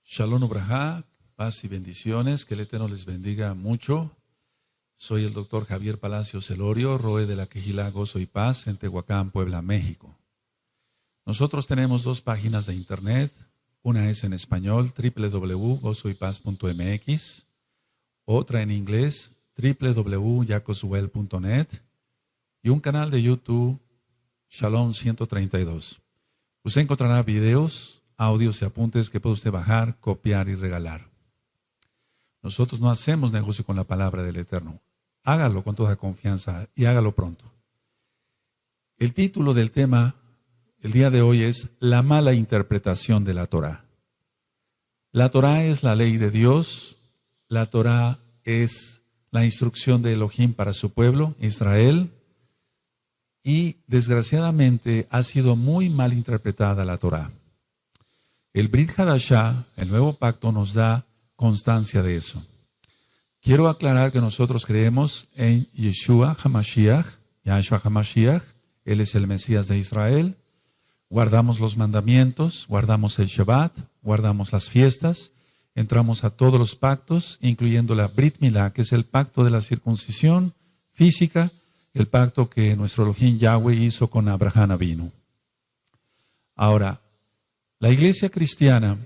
Shalom Ubrajá, paz y bendiciones, que el Eterno les bendiga mucho. Soy el doctor Javier Palacios Elorio, Roe de la Quejilá Gozo y Paz en Tehuacán, Puebla, México. Nosotros tenemos dos páginas de internet, una es en español, www.gozoypaz.mx, otra en inglés, www.jacoswell.net y un canal de YouTube, Shalom 132. Usted encontrará videos, audios y apuntes que puede usted bajar, copiar y regalar. Nosotros no hacemos negocio con la palabra del Eterno. Hágalo con toda confianza y hágalo pronto. El título del tema el día de hoy es la mala interpretación de la Torá. La Torá es la ley de Dios. La Torá es la instrucción de Elohim para su pueblo, Israel. Y desgraciadamente ha sido muy mal interpretada la Torá. El Brit Hadashah, el nuevo pacto, nos da constancia de eso. Quiero aclarar que nosotros creemos en Yeshua HaMashiach, Yahshua HaMashiach. Él es el Mesías de Israel. Guardamos los mandamientos, guardamos el Shabbat, guardamos las fiestas, entramos a todos los pactos, incluyendo la Brit Milá, que es el pacto de la circuncisión física, el pacto que nuestro Elohim Yahweh hizo con Abraham Avinu. Ahora, la iglesia cristiana,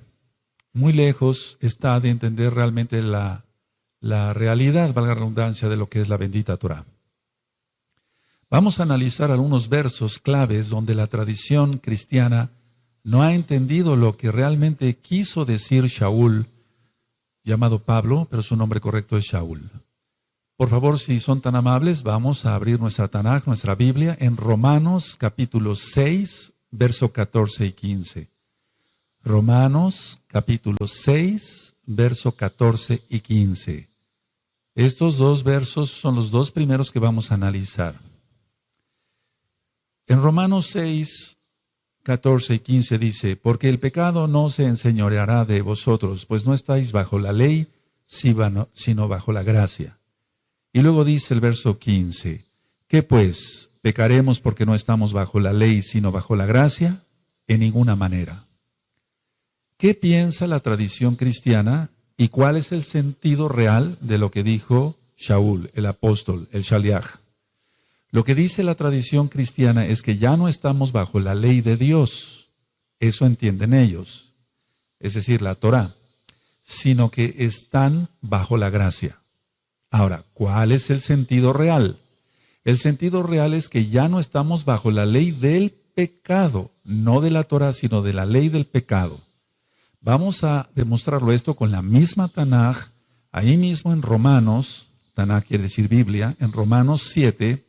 muy lejos está de entender realmente la realidad, valga la redundancia, de lo que es la bendita Torá. Vamos a analizar algunos versos claves donde la tradición cristiana no ha entendido lo que realmente quiso decir Shaul, llamado Pablo, pero su nombre correcto es Shaul. Por favor, si son tan amables, vamos a abrir nuestra Tanaj, nuestra Biblia, en Romanos capítulo 6, verso 14 y 15. Romanos capítulo 6, verso 14 y 15. Estos dos versos son los dos primeros que vamos a analizar. En Romanos 6, 14 y 15 dice, porque el pecado no se enseñoreará de vosotros, pues no estáis bajo la ley, sino bajo la gracia. Y luego dice el verso 15, ¿qué pues? ¿Pecaremos porque no estamos bajo la ley, sino bajo la gracia? En ninguna manera. ¿Qué piensa la tradición cristiana y cuál es el sentido real de lo que dijo Shaul, el apóstol, el Shaliach? Lo que dice la tradición cristiana es que ya no estamos bajo la ley de Dios, eso entienden ellos, es decir, la Torá, sino que están bajo la gracia. Ahora, ¿cuál es el sentido real? El sentido real es que ya no estamos bajo la ley del pecado, no de la Torá, sino de la ley del pecado. Vamos a demostrarlo esto con la misma Tanaj, ahí mismo en Romanos, Tanaj quiere decir Biblia, en Romanos 7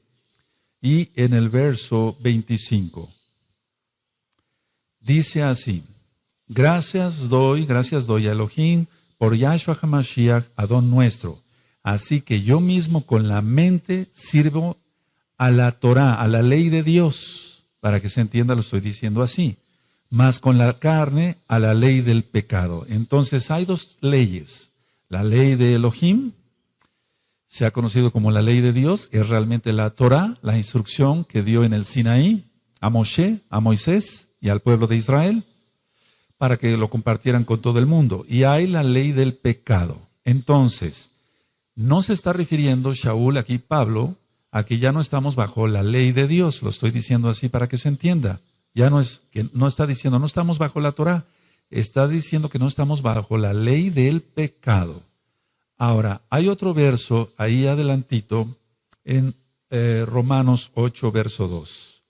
y en el verso 25. Dice así, gracias doy a Elohim por Yahshua HaMashiach, Adón nuestro. Así que yo mismo con la mente sirvo a la Torá, a la ley de Dios. Para que se entienda lo estoy diciendo así. Más con la carne a la ley del pecado. Entonces hay dos leyes. La ley de Elohim, se ha conocido como la ley de Dios, es realmente la Torá, la instrucción que dio en el Sinaí a Moshe, a Moisés y al pueblo de Israel, para que lo compartieran con todo el mundo. Y hay la ley del pecado. Entonces, no se está refiriendo Shaul, aquí Pablo, a que ya no estamos bajo la ley de Dios. Lo estoy diciendo así para que se entienda. Ya no está diciendo no estamos bajo la Torá, está diciendo que no estamos bajo la ley del pecado. Ahora, hay otro verso ahí adelantito en Romanos 8, verso 2.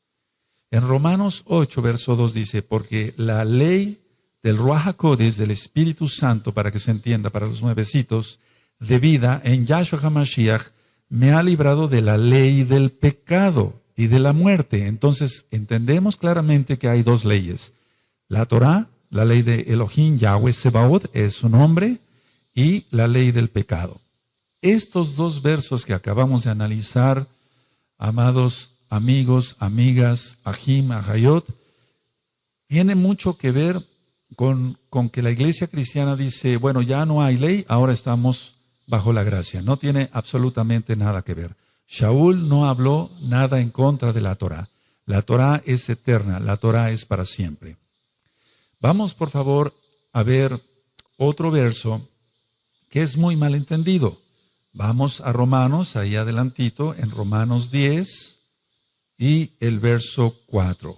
En Romanos 8, verso 2 dice, porque la ley del Ruach HaKodesh, del Espíritu Santo, para que se entienda, para los nuevecitos, de vida en Yahshua HaMashiach, me ha librado de la ley del pecado y de la muerte. Entonces, entendemos claramente que hay dos leyes. La Torá, la ley de Elohim, Yahweh Sebaot, es su nombre, y la ley del pecado. Estos dos versos que acabamos de analizar, amados amigos, amigas, Ahim, Ahayot, tienen mucho que ver con que la iglesia cristiana dice, bueno, ya no hay ley, ahora estamos bajo la gracia. No tiene absolutamente nada que ver. Shaul no habló nada en contra de la Torá. La Torá es eterna, la Torá es para siempre. Vamos, por favor, a ver otro verso que es muy mal entendido. Vamos a Romanos, ahí adelantito, en Romanos 10 y el verso 4.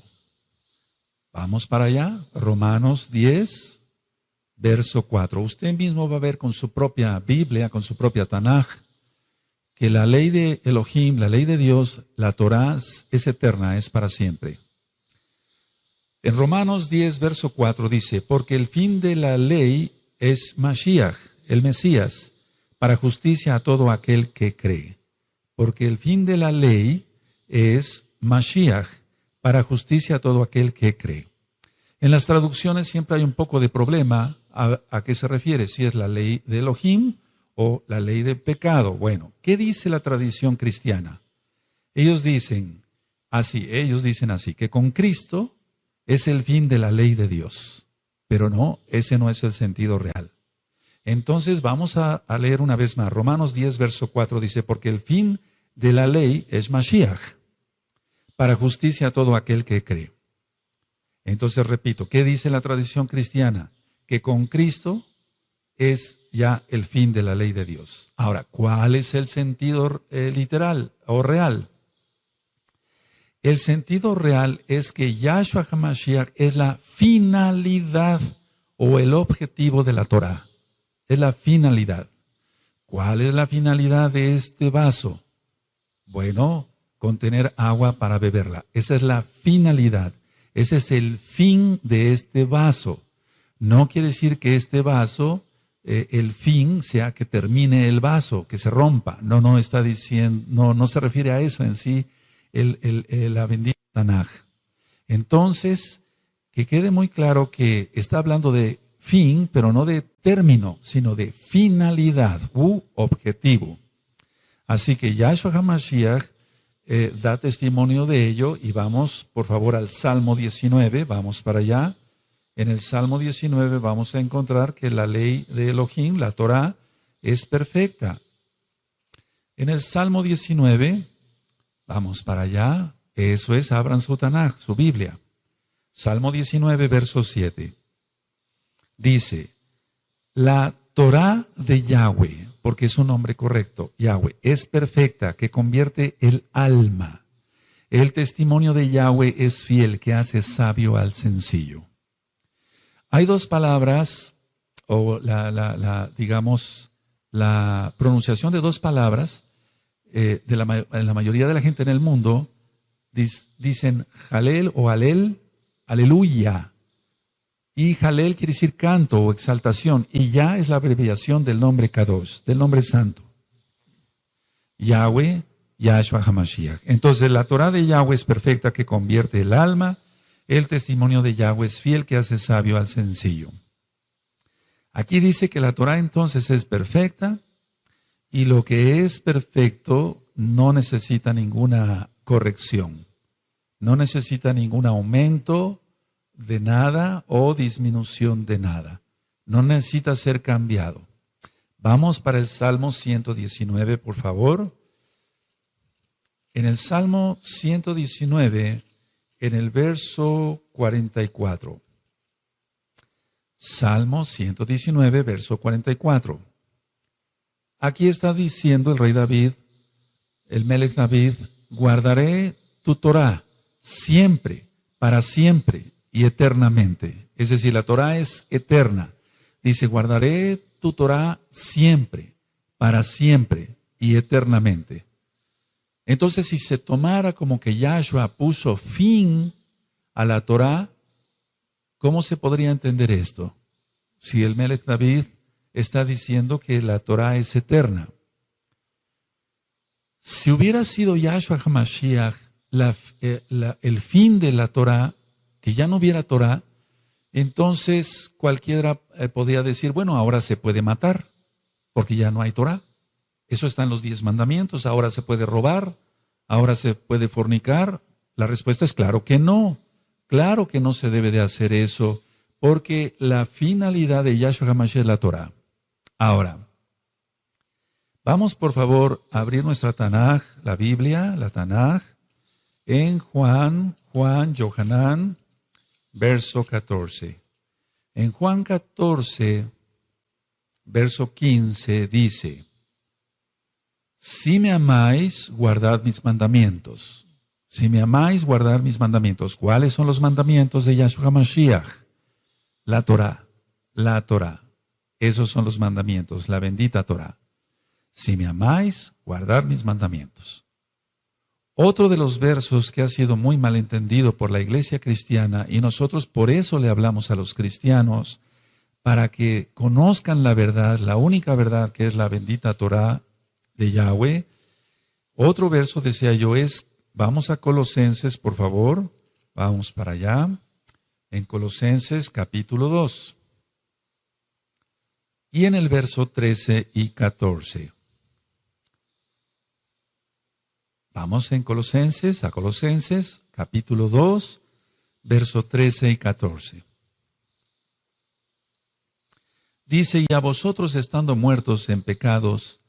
Vamos para allá, Romanos 10, verso 4. Usted mismo va a ver con su propia Biblia, con su propia Tanaj, que la ley de Elohim, la ley de Dios, la Torah es eterna, es para siempre. En Romanos 10, verso 4 dice, porque el fin de la ley es Mashiach, el Mesías, para justicia a todo aquel que cree. Porque el fin de la ley es Mashiach, para justicia a todo aquel que cree. En las traducciones siempre hay un poco de problema a qué se refiere, si es la ley de Elohim o la ley de pecado. Bueno, ¿qué dice la tradición cristiana? Ellos dicen así, que con Cristo es el fin de la ley de Dios. Pero no, ese no es el sentido real. Entonces vamos a leer una vez más. Romanos 10, verso 4 dice, porque el fin de la ley es Mashiach, para justicia a todo aquel que cree. Entonces repito, ¿qué dice la tradición cristiana? Que con Cristo es ya el fin de la ley de Dios. Ahora, ¿cuál es el sentido literal o real? El sentido real es que Yahshua HaMashiach es la finalidad o el objetivo de la Torah. Es la finalidad. ¿Cuál es la finalidad de este vaso? Bueno, contener agua para beberla. Esa es la finalidad. Ese es el fin de este vaso. No quiere decir que este vaso, el fin sea que termine el vaso, que se rompa. No está diciendo, no se refiere a eso en sí, la bendita Tanaj. Entonces, que quede muy claro que está hablando de fin, pero no de término, sino de finalidad u objetivo. Así que Yahshua HaMashiach da testimonio de ello y vamos, por favor, al Salmo 19, vamos para allá. En el Salmo 19 vamos a encontrar que la ley de Elohim, la Torah, es perfecta. En el Salmo 19, vamos para allá, eso es, abran su Tanaj, su Biblia. Salmo 19, verso 7. Dice, la Torah de Yahweh, porque es un nombre correcto, Yahweh, es perfecta, que convierte el alma. El testimonio de Yahweh es fiel, que hace sabio al sencillo. Hay dos palabras, o digamos, la pronunciación de dos palabras, en la mayoría de la gente en el mundo, dicen Jalel o Alel, aleluya. Y Jalel quiere decir canto o exaltación, y ya es la abreviación del nombre Kadosh, del nombre santo. Yahweh, Yahshua HaMashiach. Entonces la Torah de Yahweh es perfecta, que convierte el alma. El testimonio de Yahweh es fiel, que hace sabio al sencillo. Aquí dice que la Torah entonces es perfecta, y lo que es perfecto no necesita ninguna corrección, no necesita ningún aumento de nada o disminución de nada. No necesita ser cambiado. Vamos para el Salmo 119, por favor. En el Salmo 119, en el verso 44. Salmo 119, verso 44. Aquí está diciendo el rey David, el Melech David, guardaré tu Torah siempre, para siempre y eternamente. Es decir, la Torah es eterna. Dice, guardaré tu Torah siempre, para siempre y eternamente. Entonces, si se tomara como que Yahshua puso fin a la Torah, ¿cómo se podría entender esto? Si el Melech David está diciendo que la Torah es eterna. Si hubiera sido Yahshua HaMashiach el fin de la Torah, que ya no hubiera Torah, entonces cualquiera podría decir, bueno, ahora se puede matar, porque ya no hay Torah. Eso está en los 10 mandamientos. Ahora se puede robar, ahora se puede fornicar. La respuesta es claro que no. Claro que no se debe de hacer eso, porque la finalidad de Yahshua HaMashiach es la Torah. Ahora, vamos por favor a abrir nuestra Tanaj, la Biblia, la Tanaj, en Juan, Yohanan, verso 14. En Juan 14, verso 15 dice, si me amáis, guardad mis mandamientos. Si me amáis, guardad mis mandamientos. ¿Cuáles son los mandamientos de Yahshua Mashiach? La Torah, la Torah. Esos son los mandamientos, la bendita Torah. Si me amáis, guardad mis mandamientos. Otro de los versos que ha sido muy malentendido por la iglesia cristiana, y nosotros por eso le hablamos a los cristianos, para que conozcan la verdad, la única verdad que es la bendita Torah de Yahweh. Otro verso, decía yo, es, vamos a Colosenses, por favor, vamos para allá, en Colosenses capítulo 2. Y en el verso 13 y 14. Vamos en Colosenses, a Colosenses, capítulo 2, verso 13 y 14. Dice, y a vosotros estando muertos en pecados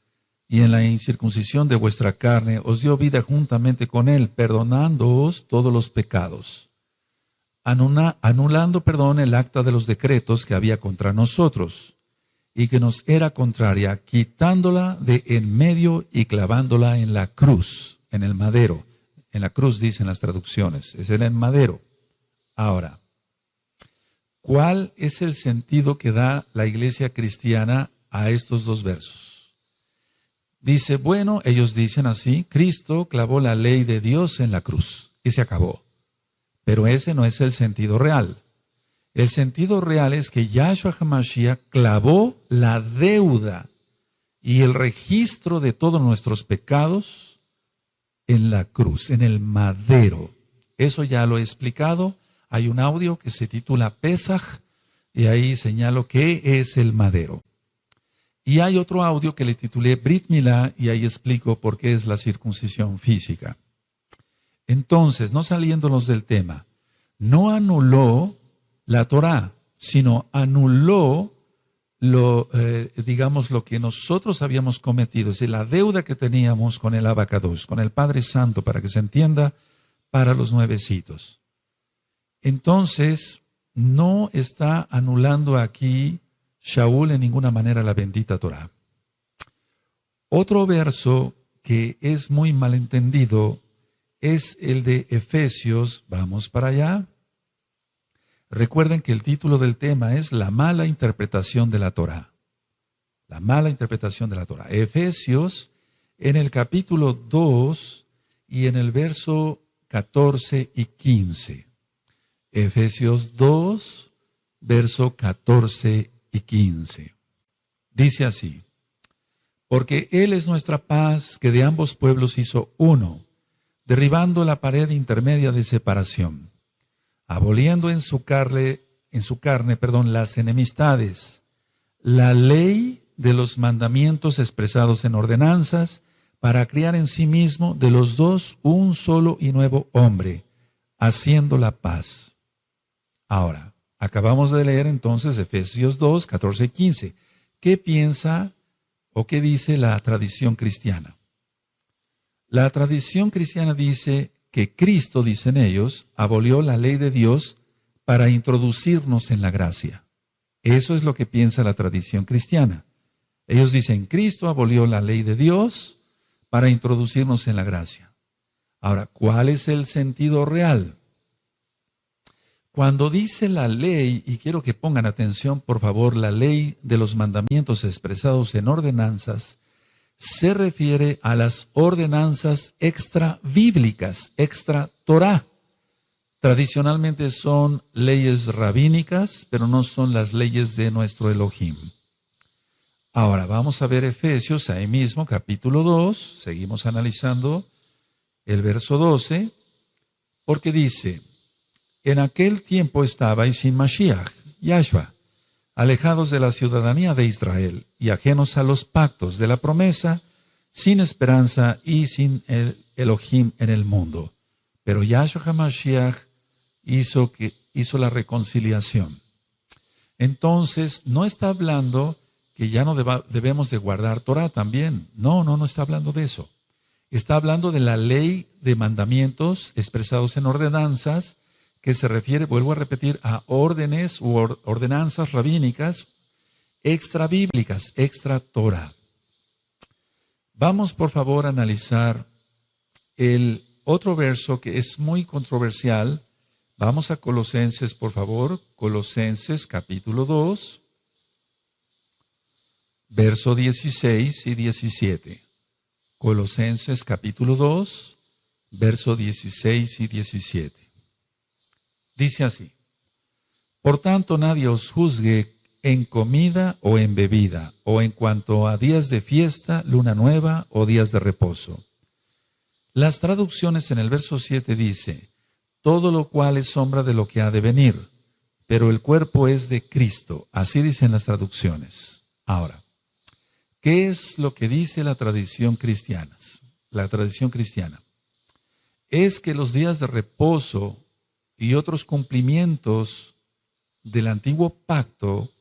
y en la incircuncisión de vuestra carne, os dio vida juntamente con él, perdonándoos todos los pecados, anulando, el acta de los decretos que había contra nosotros, y que nos era contraria, quitándola de en medio y clavándola en la cruz, en el madero. En la cruz dicen las traducciones, es en el madero. Ahora, ¿cuál es el sentido que da la iglesia cristiana a estos dos versos? Dice, bueno, ellos dicen así, Cristo clavó la ley de Dios en la cruz y se acabó. Pero ese no es el sentido real. El sentido real es que Yahshua HaMashiach clavó la deuda y el registro de todos nuestros pecados en la cruz, en el madero. Eso ya lo he explicado. Hay un audio que se titula Pesaj y ahí señalo qué es el madero. Y hay otro audio que le titulé Brit Milá y ahí explico por qué es la circuncisión física. Entonces, no saliéndonos del tema, no anuló la Torah, sino anuló lo que nosotros habíamos cometido, es decir, la deuda que teníamos con el Abacados, con el Padre Santo, para que se entienda, para los nuevecitos. Entonces, no está anulando aquí Shaul en ninguna manera la bendita Torah. Otro verso que es muy malentendido es el de Efesios, vamos para allá. Recuerden que el título del tema es la mala interpretación de la Torah. La mala interpretación de la Torah. Efesios en el capítulo 2 y en el verso 14 y 15. Efesios 2, verso 14 y 15. Dice así, porque Él es nuestra paz, que de ambos pueblos hizo uno, derribando la pared intermedia de separación, aboliendo en su carne, las enemistades, la ley de los mandamientos expresados en ordenanzas, para criar en sí mismo de los dos un solo y nuevo hombre, haciendo la paz. Ahora, acabamos de leer entonces Efesios 2, 14 y 15. ¿Qué piensa o qué dice la tradición cristiana? La tradición cristiana dice que Cristo, dicen ellos, abolió la ley de Dios para introducirnos en la gracia. Eso es lo que piensa la tradición cristiana. Ellos dicen, Cristo abolió la ley de Dios para introducirnos en la gracia. Ahora, ¿cuál es el sentido real? Cuando dice la ley, y quiero que pongan atención, por favor, la ley de los mandamientos expresados en ordenanzas, se refiere a las ordenanzas extra bíblicas, extra Torah. Tradicionalmente son leyes rabínicas, pero no son las leyes de nuestro Elohim. Ahora vamos a ver Efesios, ahí mismo, capítulo 2, seguimos analizando el verso 12, porque dice, en aquel tiempo estabais sin Mashiach, Yahshua, alejados de la ciudadanía de Israel y ajenos a los pactos de la promesa, sin esperanza y sin el Elohim en el mundo. Pero Yahshua HaMashiach hizo la reconciliación. Entonces, no está hablando que ya no debemos de guardar Torah también. No está hablando de eso. Está hablando de la ley de mandamientos expresados en ordenanzas, que se refiere, vuelvo a repetir, a órdenes u ordenanzas rabínicas extrabíblicas, extra Torah. Vamos por favor a analizar el otro verso que es muy controversial. Vamos a Colosenses, por favor. Colosenses capítulo 2, verso 16 y 17. Colosenses capítulo 2, verso 16 y 17. Dice así: por tanto nadie os juzgue en comida o en bebida, o en cuanto a días de fiesta, luna nueva o días de reposo. Las traducciones en el verso 7 dice: todo lo cual es sombra de lo que ha de venir, pero el cuerpo es de Cristo. Así dicen las traducciones. Ahora, ¿qué es lo que dice la tradición cristiana? La tradición cristiana es que los días de reposo y otros cumplimientos del antiguo pacto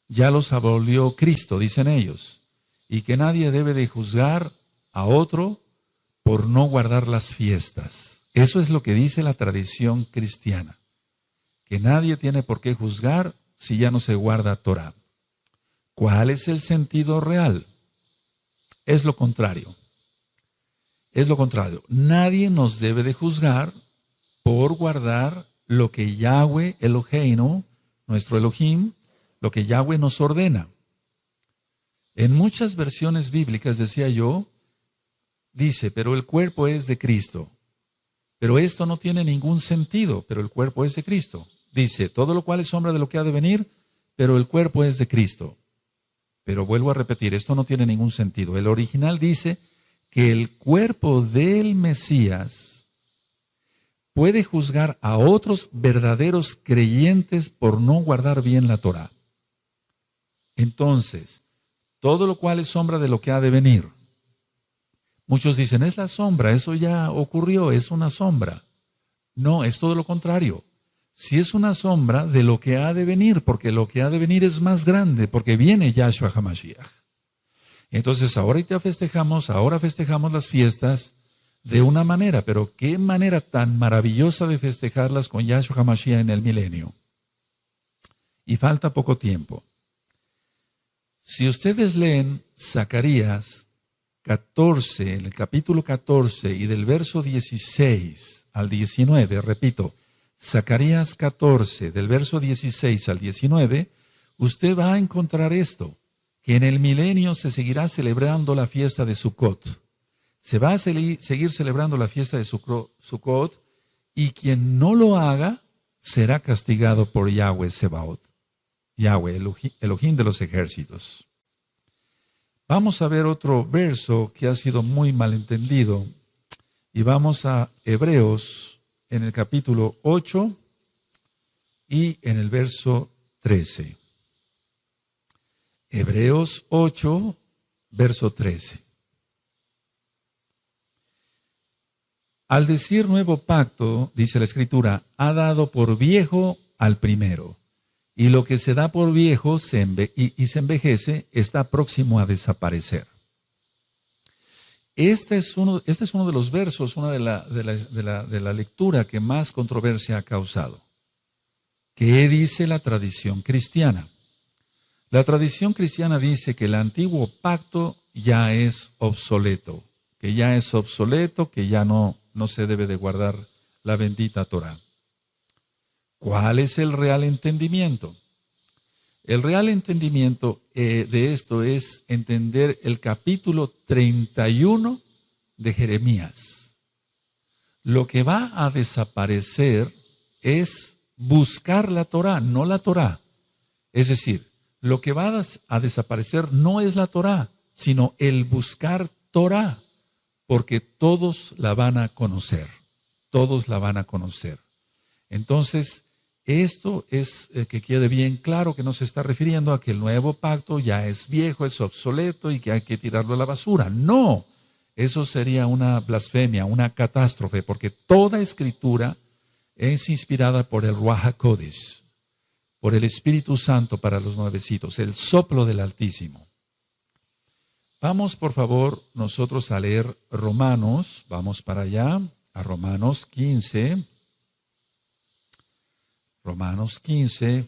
ya los abolió Cristo, dicen ellos, y que nadie debe de juzgar a otro por no guardar las fiestas. Eso es lo que dice la tradición cristiana, que nadie tiene por qué juzgar si ya no se guarda Torah. ¿Cuál es el sentido real? Es lo contrario. Es lo contrario. Nadie nos debe de juzgar por guardar lo que Yahweh Eloheinu, nuestro Elohim, lo que Yahweh nos ordena. En muchas versiones bíblicas, decía yo, dice, pero el cuerpo es de Cristo. Pero esto no tiene ningún sentido, pero el cuerpo es de Cristo. Dice, todo lo cual es sombra de lo que ha de venir, pero el cuerpo es de Cristo. Pero vuelvo a repetir, esto no tiene ningún sentido. El original dice que el cuerpo del Mesías puede juzgar a otros verdaderos creyentes por no guardar bien la Torah. Entonces, todo lo cual es sombra de lo que ha de venir. Muchos dicen, es la sombra, eso ya ocurrió, es una sombra. No, es todo lo contrario. Si es una sombra de lo que ha de venir, porque lo que ha de venir es más grande, porque viene Yahshua HaMashiach. Entonces, ahora festejamos las fiestas de una manera, pero qué manera tan maravillosa de festejarlas con Yahshua HaMashiach en el milenio. Y falta poco tiempo. Si ustedes leen Zacarías 14, en el capítulo 14 y del verso 16 al 19, repito, Zacarías 14, del verso 16 al 19, usted va a encontrar esto, que en el milenio se seguirá celebrando la fiesta de Sukkot. Se va a seguir celebrando la fiesta de Sukkot, y quien no lo haga será castigado por Yahweh Sebaot, Yahweh, Elohim de los ejércitos. Vamos a ver otro verso que ha sido muy malentendido, y vamos a Hebreos en el capítulo 8 y en el verso 13. Hebreos 8, verso 13. Al decir nuevo pacto, dice la Escritura, ha dado por viejo al primero. Y lo que se da por viejo se envejece, está próximo a desaparecer. Este es uno de los versos, una de la lectura que más controversia ha causado. ¿Qué dice la tradición cristiana? La tradición cristiana dice que el antiguo pacto ya es obsoleto, que ya no se debe de guardar la bendita Torah. ¿Cuál es el real entendimiento? El real entendimiento de esto es entender el capítulo 31 de Jeremías. Lo que va a desaparecer es buscar la Torah, no la Torah. Es decir, lo que va a desaparecer no es la Torah, sino el buscar Torah, porque todos la van a conocer. Todos la van a conocer. Entonces, esto es que quede bien claro que no se está refiriendo a que el nuevo pacto ya es viejo, es obsoleto y que hay que tirarlo a la basura. No, eso sería una blasfemia, una catástrofe, porque toda escritura es inspirada por el Ruach HaKodesh, por el Espíritu Santo para los nuevecitos, el soplo del Altísimo. Vamos, por favor, nosotros a leer Romanos, vamos para allá, a Romanos 15. Romanos 15,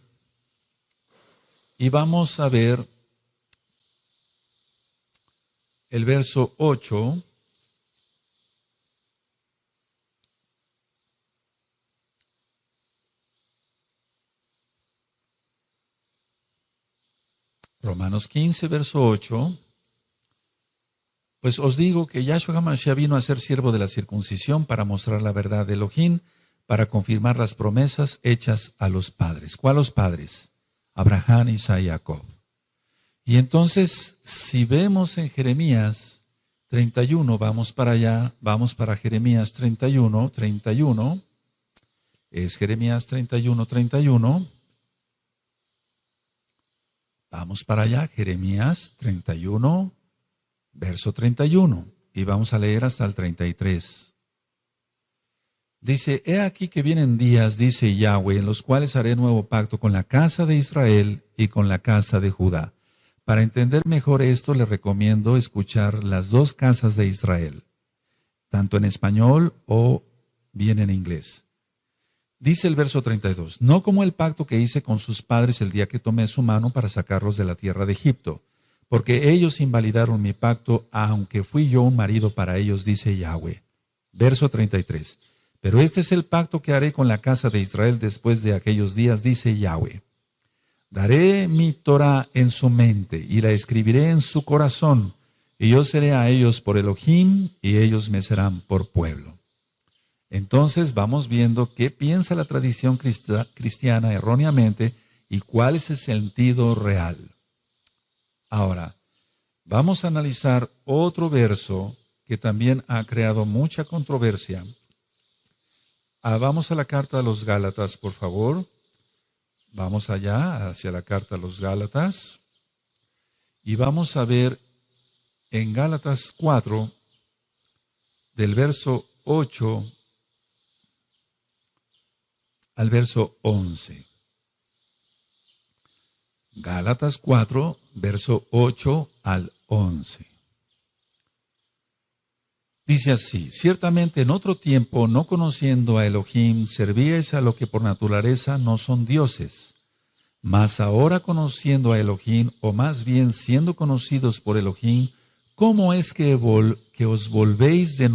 Y vamos a ver el verso 8. Romanos 15, verso 8. Pues os digo que Yahshua HaMashiach vino a ser siervo de la circuncisión para mostrar la verdad de Elohim, para confirmar las promesas hechas a los padres. ¿Cuáles padres? Abraham, Isaac y Jacob. Y entonces, si vemos en Jeremías 31, vamos para allá, vamos para Jeremías 31, es Jeremías 31, 31. Vamos para allá, Jeremías 31, verso 31, y vamos a leer hasta el 33. Dice, he aquí que vienen días, dice Yahweh, en los cuales haré nuevo pacto con la casa de Israel y con la casa de Judá. Para entender mejor esto, le recomiendo escuchar las dos casas de Israel, tanto en español o bien en inglés. Dice el verso 32, no como el pacto que hice con sus padres el día que tomé su mano para sacarlos de la tierra de Egipto, porque ellos invalidaron mi pacto, aunque fui yo un marido para ellos, dice Yahweh. Verso 33, pero este es el pacto que haré con la casa de Israel después de aquellos días, dice Yahweh. Daré mi Torah en su mente y la escribiré en su corazón, y yo seré a ellos por Elohim y ellos me serán por pueblo. Entonces vamos viendo qué piensa la tradición cristiana erróneamente y cuál es el sentido real. Ahora, vamos a analizar otro verso que también ha creado mucha controversia. Vamos a la carta a los Gálatas, por favor. Vamos allá, hacia la carta a los Gálatas. Y vamos a ver en Gálatas 4, del verso 8 al verso 11. Gálatas 4, verso 8 al 11. Dice así, ciertamente en otro tiempo, no conociendo a Elohim, servíais a lo que por naturaleza no son dioses. Mas ahora conociendo a Elohim, o más bien siendo conocidos por Elohim, ¿cómo es que os volvéis de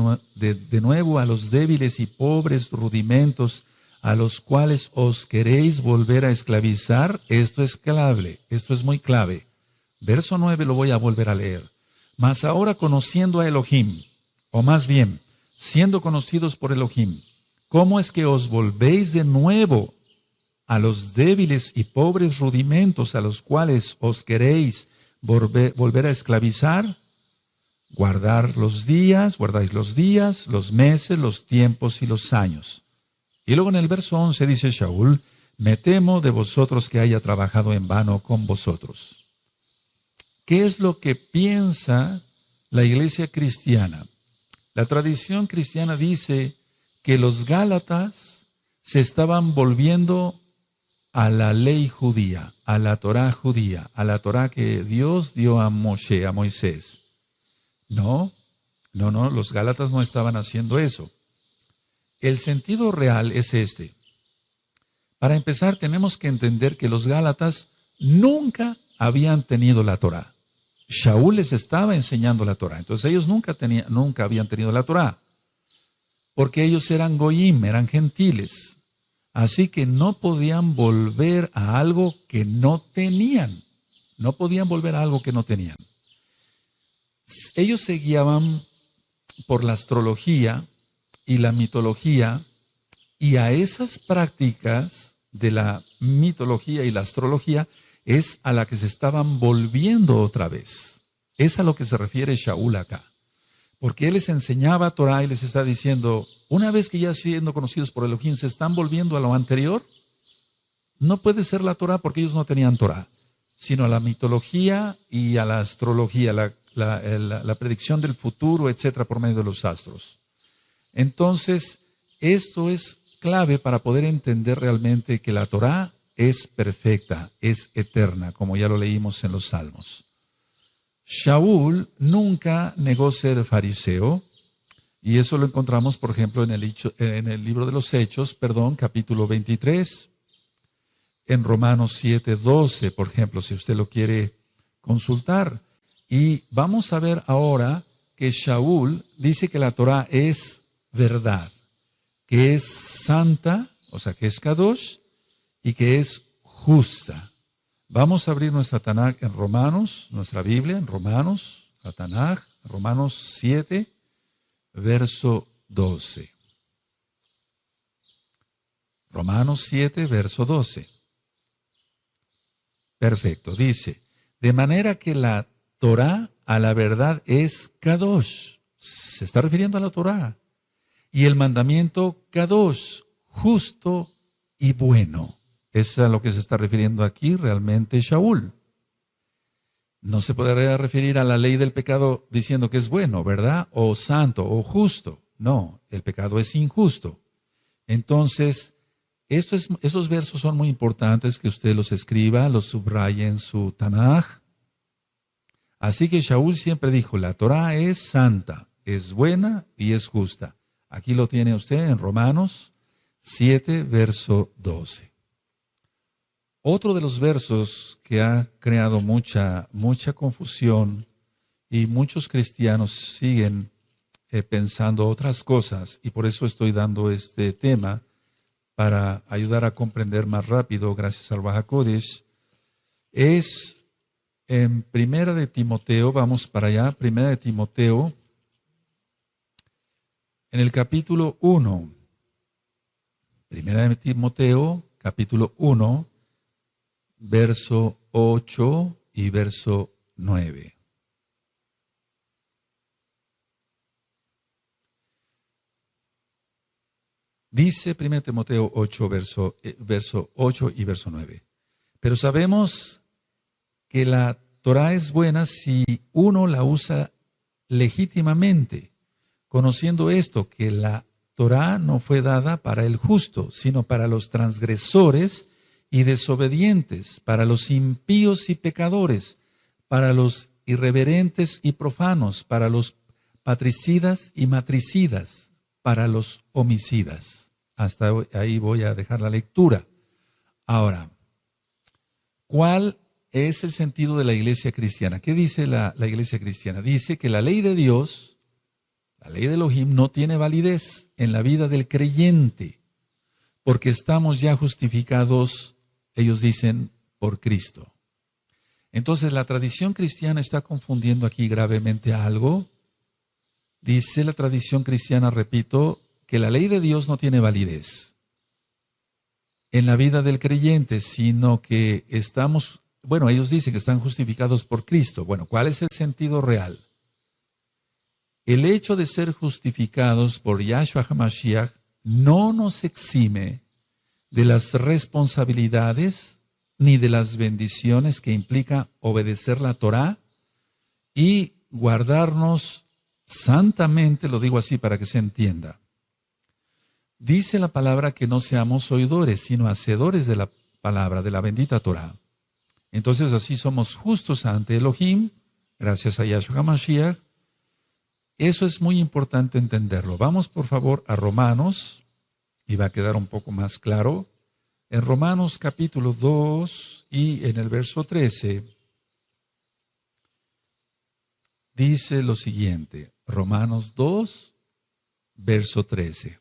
nuevo a los débiles y pobres rudimentos a los cuales os queréis volver a esclavizar? Esto es clave, esto es muy clave. Verso 9 lo voy a volver a leer. Mas ahora conociendo a Elohim, o más bien, siendo conocidos por Elohim, ¿cómo es que os volvéis de nuevo a los débiles y pobres rudimentos a los cuales os queréis volver a esclavizar? Guardáis los días, los meses, los tiempos y los años. Y luego en el verso 11 dice Shaul, me temo de vosotros que haya trabajado en vano con vosotros. ¿Qué es lo que piensa la iglesia cristiana? La tradición cristiana dice que los Gálatas se estaban volviendo a la ley judía, a la Torá judía, a la Torá que Dios dio a Moshe, a Moisés. No, los Gálatas no estaban haciendo eso. El sentido real es este. Para empezar, tenemos que entender que los Gálatas nunca habían tenido la Torá. Shaul les estaba enseñando la Torá. Entonces ellos nunca habían tenido la Torá. Porque ellos eran goyim, eran gentiles. Así que no podían volver a algo que no tenían. No podían volver a algo que no tenían. Ellos se guiaban por la astrología y la mitología, y a esas prácticas de la mitología y la astrología es a la que se estaban volviendo otra vez. Es a lo que se refiere Shaul acá. Porque él les enseñaba Torah y les está diciendo, una vez que ya siendo conocidos por Elohim se están volviendo a lo anterior, no puede ser la Torah porque ellos no tenían Torah, sino a la mitología y a la astrología, la predicción del futuro, etcétera, por medio de los astros. Entonces, esto es clave para poder entender realmente que la Torá es perfecta, es eterna, como ya lo leímos en los Salmos. Shaul nunca negó ser fariseo, y eso lo encontramos, por ejemplo, en el libro de los Hechos, capítulo 23. en Romanos 7:12, por ejemplo, si usted lo quiere consultar. Y vamos a ver ahora que Shaul dice que la Torah es verdad, que es santa, o sea, que es Kadosh, y que es justa. Vamos a abrir nuestra Tanaj en Romanos, nuestra Biblia en Romanos, la Tanaj, Romanos 7, verso 12. Romanos 7, verso 12. Perfecto, dice, de manera que la Torah a la verdad es Kadosh, se está refiriendo a la Torah, y el mandamiento Kadosh, justo y bueno. Es a lo que se está refiriendo aquí realmente Shaul. No se podría referir a la ley del pecado diciendo que es bueno, ¿verdad? O santo, o justo. No, el pecado es injusto. Entonces, estos versos son muy importantes que usted los escriba, los subraye en su Tanaj. Así que Shaul siempre dijo, la Torah es santa, es buena y es justa. Aquí lo tiene usted en Romanos 7, verso 12. Otro de los versos que ha creado mucha confusión y muchos cristianos siguen pensando otras cosas, y por eso estoy dando este tema para ayudar a comprender más rápido, gracias al Ruach HaKodesh, es en Primera de Timoteo, vamos para allá, Primera de Timoteo, en el capítulo 1, Primera de Timoteo, capítulo 1, verso 8 y verso 9. Dice 1 Timoteo 8, verso 8 y verso 9. Pero sabemos que la Torah es buena si uno la usa legítimamente, conociendo esto, que la Torah no fue dada para el justo, sino para los transgresores y desobedientes, para los impíos y pecadores, para los irreverentes y profanos, para los patricidas y matricidas, para los homicidas. Hasta ahí voy a dejar la lectura. Ahora, ¿cuál es el sentido de la iglesia cristiana? ¿Qué dice la iglesia cristiana? Dice que la ley de Dios, la ley de Elohim, no tiene validez en la vida del creyente, porque estamos ya justificados, ellos dicen, por Cristo. Entonces, la tradición cristiana está confundiendo aquí gravemente algo. Dice la tradición cristiana, repito, que la ley de Dios no tiene validez en la vida del creyente, sino que estamos, bueno, ellos dicen que están justificados por Cristo. Bueno, ¿cuál es el sentido real? El hecho de ser justificados por Yahshua HaMashiach no nos exime de las responsabilidades ni de las bendiciones que implica obedecer la Torah y guardarnos santamente, lo digo así para que se entienda. Dice la palabra que no seamos oidores, sino hacedores de la palabra, de la bendita Torah. Entonces así somos justos ante Elohim, gracias a Yahshua HaMashiach. Eso es muy importante entenderlo. Vamos por favor a Romanos, y va a quedar un poco más claro. En Romanos capítulo 2 y en el verso 13, dice lo siguiente. Romanos 2, verso 13.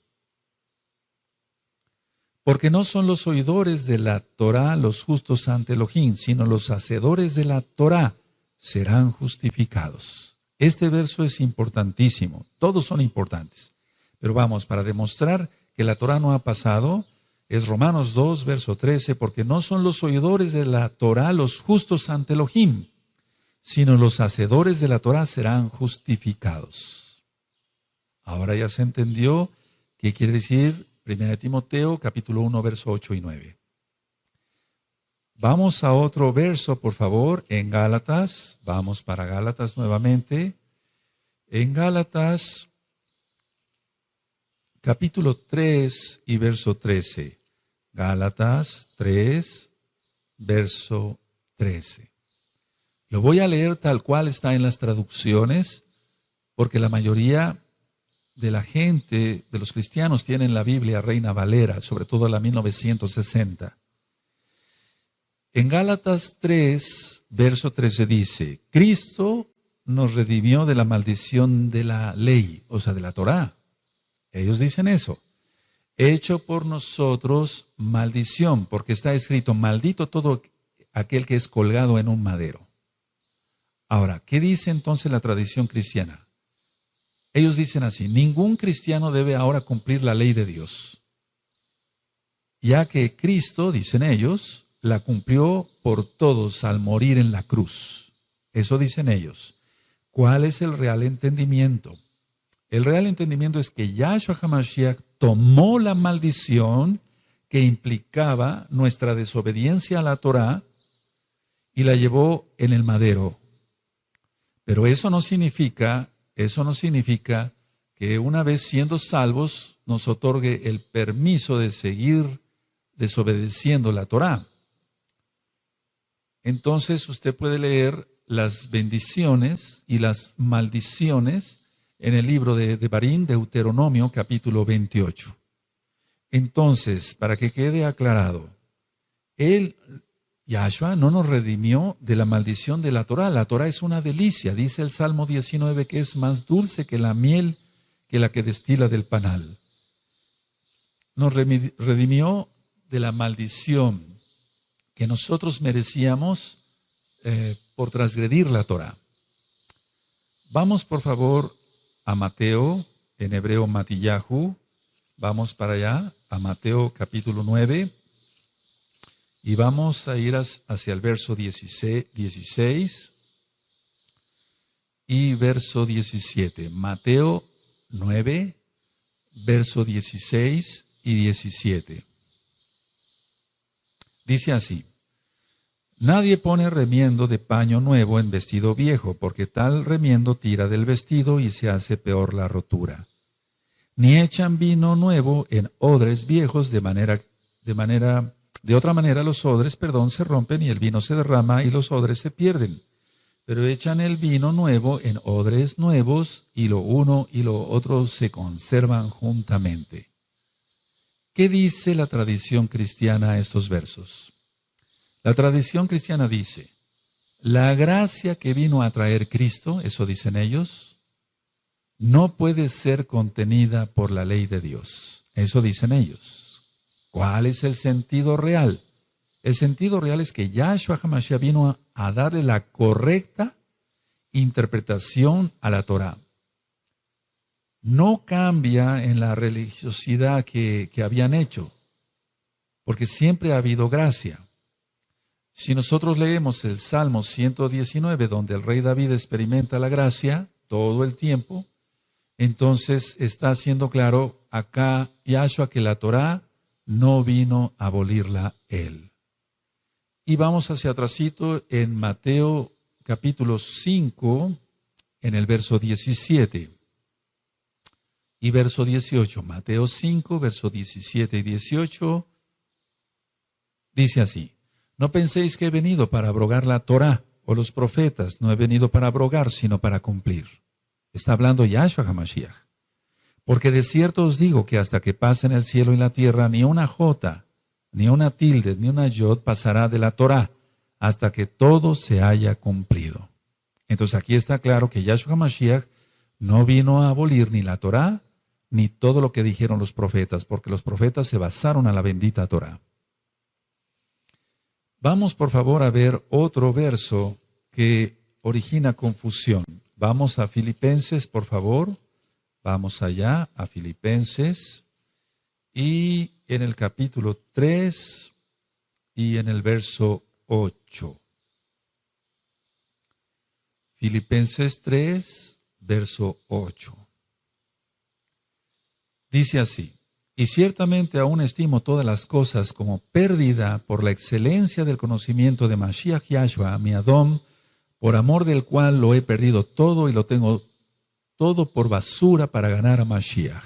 Porque no son los oidores de la Torah los justos ante Elohim, sino los hacedores de la Torah serán justificados. Este verso es importantísimo, todos son importantes. Pero vamos, para demostrar que la Torah no ha pasado, es Romanos 2, verso 13, porque no son los oidores de la Torah los justos ante Elohim, sino los hacedores de la Torah serán justificados. Ahora ya se entendió qué quiere decir 1 Timoteo, capítulo 1, verso 8 y 9. Vamos a otro verso, por favor, en Gálatas. Vamos para Gálatas nuevamente. En Gálatas, capítulo 3 y verso 13. Gálatas 3, verso 13. Lo voy a leer tal cual está en las traducciones, porque la mayoría de la gente, de los cristianos, tienen la Biblia Reina Valera, sobre todo la 1960. En Gálatas 3, verso 13 dice, Cristo nos redimió de la maldición de la ley, o sea, de la Torá. Ellos dicen eso. Hecho por nosotros maldición, porque está escrito, maldito todo aquel que es colgado en un madero. Ahora, ¿qué dice entonces la tradición cristiana? Ellos dicen así, ningún cristiano debe ahora cumplir la ley de Dios, ya que Cristo, dicen ellos, la cumplió por todos al morir en la cruz. Eso dicen ellos. ¿Cuál es el real entendimiento? El real entendimiento es que Yahshua HaMashiach tomó la maldición que implicaba nuestra desobediencia a la Torá y la llevó en el madero. Pero eso no significa que una vez siendo salvos nos otorgue el permiso de seguir desobedeciendo la Torá. Entonces usted puede leer las bendiciones y las maldiciones en el libro de Devarim, Deuteronomio, capítulo 28. Entonces, para que quede aclarado, Yahshua no nos redimió de la maldición de la Torá. La Torá es una delicia. Dice el Salmo 19 que es más dulce que la miel que la que destila del panal. Nos redimió de la maldición que nosotros merecíamos por transgredir la Torá. Vamos por favor a Mateo, en hebreo Matillahu. Vamos para allá, a Mateo capítulo 9. Y vamos a ir hacia el verso 16 y verso 17. Mateo 9, verso 16 y 17. Dice así, nadie pone remiendo de paño nuevo en vestido viejo, porque tal remiendo tira del vestido y se hace peor la rotura. Ni echan vino nuevo en odres viejos de otra manera los odres, se rompen y el vino se derrama y los odres se pierden. Pero echan el vino nuevo en odres nuevos y lo uno y lo otro se conservan juntamente. ¿Qué dice la tradición cristiana a estos versos? La tradición cristiana dice, la gracia que vino a traer Cristo, eso dicen ellos, no puede ser contenida por la ley de Dios. Eso dicen ellos. ¿Cuál es el sentido real? El sentido real es que Yahshua HaMashiach vino a darle la correcta interpretación a la Torá. No cambia en la religiosidad que habían hecho, porque siempre ha habido gracia. Si nosotros leemos el Salmo 119, donde el rey David experimenta la gracia todo el tiempo, entonces está haciendo claro acá Yahshua que la Torá no vino a abolirla él. Y vamos hacia atrásito en Mateo capítulo 5, en el verso 17 y verso 18. Mateo 5, verso 17 y 18, dice así, no penséis que he venido para abrogar la Torá o los profetas, no he venido para abrogar, sino para cumplir. Está hablando Yahshua HaMashiach. Porque de cierto os digo que hasta que pasen el cielo y la tierra, ni una jota, ni una tilde, ni una yod pasará de la Torá, hasta que todo se haya cumplido. Entonces aquí está claro que Yahshua HaMashiach no vino a abolir ni la Torá, ni todo lo que dijeron los profetas, porque los profetas se basaron a la bendita Torá. Vamos por favor a ver otro verso que origina confusión. Vamos a Filipenses, por favor. Vamos allá a Filipenses y en el capítulo 3 y en el verso 8. Filipenses 3, verso 8. Dice así, y ciertamente aún estimo todas las cosas como pérdida por la excelencia del conocimiento de Mashiach Yahshua, mi Adón, por amor del cual lo he perdido todo y lo tengo todo por basura para ganar a Mashiach.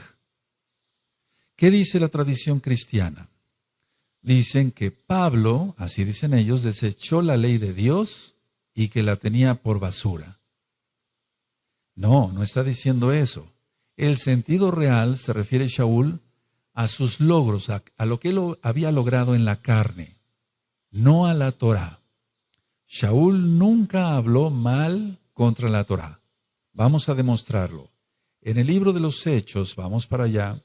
¿Qué dice la tradición cristiana? Dicen que Pablo, así dicen ellos, desechó la ley de Dios y que la tenía por basura. No, no está diciendo eso. El sentido real se refiere Shaul a sus logros, a lo que él había logrado en la carne. no a la Torá. Shaul nunca habló mal contra la Torá. Vamos a demostrarlo. En el libro de los Hechos, vamos para allá,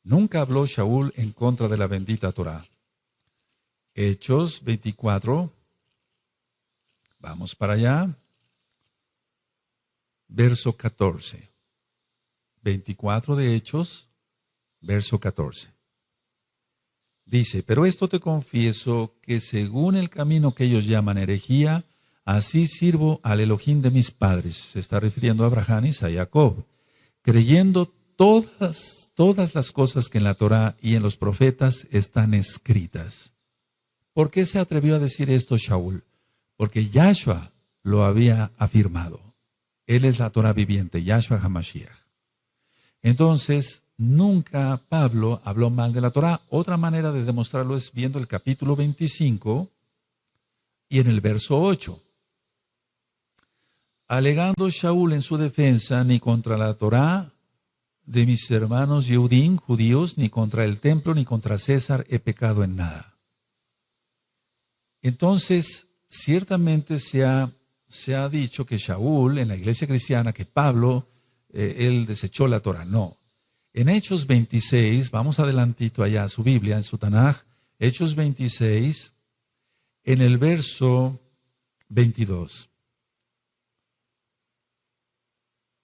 nunca habló Shaul en contra de la bendita Torá. Hechos 24, vamos para allá, verso 14. 24 de Hechos, verso 14. Dice, pero esto te confieso que según el camino que ellos llaman herejía, así sirvo al Elohim de mis padres. Se está refiriendo a Abraham y a Jacob, creyendo todas las cosas que en la Torá y en los profetas están escritas. ¿Por qué se atrevió a decir esto Shaul? Porque Yahshua lo había afirmado. Él es la Torá viviente, Yahshua HaMashiach. Entonces, nunca Pablo habló mal de la Torá. Otra manera de demostrarlo es viendo el capítulo 25 y en el verso 8. Alegando Shaul en su defensa, ni contra la Torá de mis hermanos Yehudim, judíos, ni contra el templo, ni contra César he pecado en nada. Entonces, ciertamente se ha dicho que Shaul, en la iglesia cristiana, que Pablo, él desechó la Torá. No. En Hechos 26, vamos adelantito allá a su Biblia, en su Tanaj, Hechos 26, en el verso 22.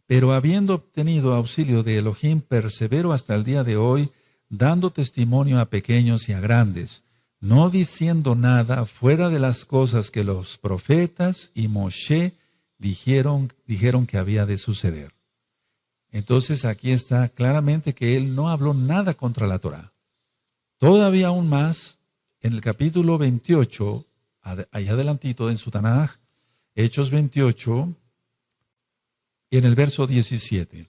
Pero habiendo obtenido auxilio de Elohim, persevero hasta el día de hoy, dando testimonio a pequeños y a grandes, no diciendo nada fuera de las cosas que los profetas y Moshe dijeron que había de suceder. Entonces aquí está claramente que él no habló nada contra la Torá. Todavía aún más, en el capítulo 28, allá adelantito en su Tanaj, Hechos 28, y en el verso 17.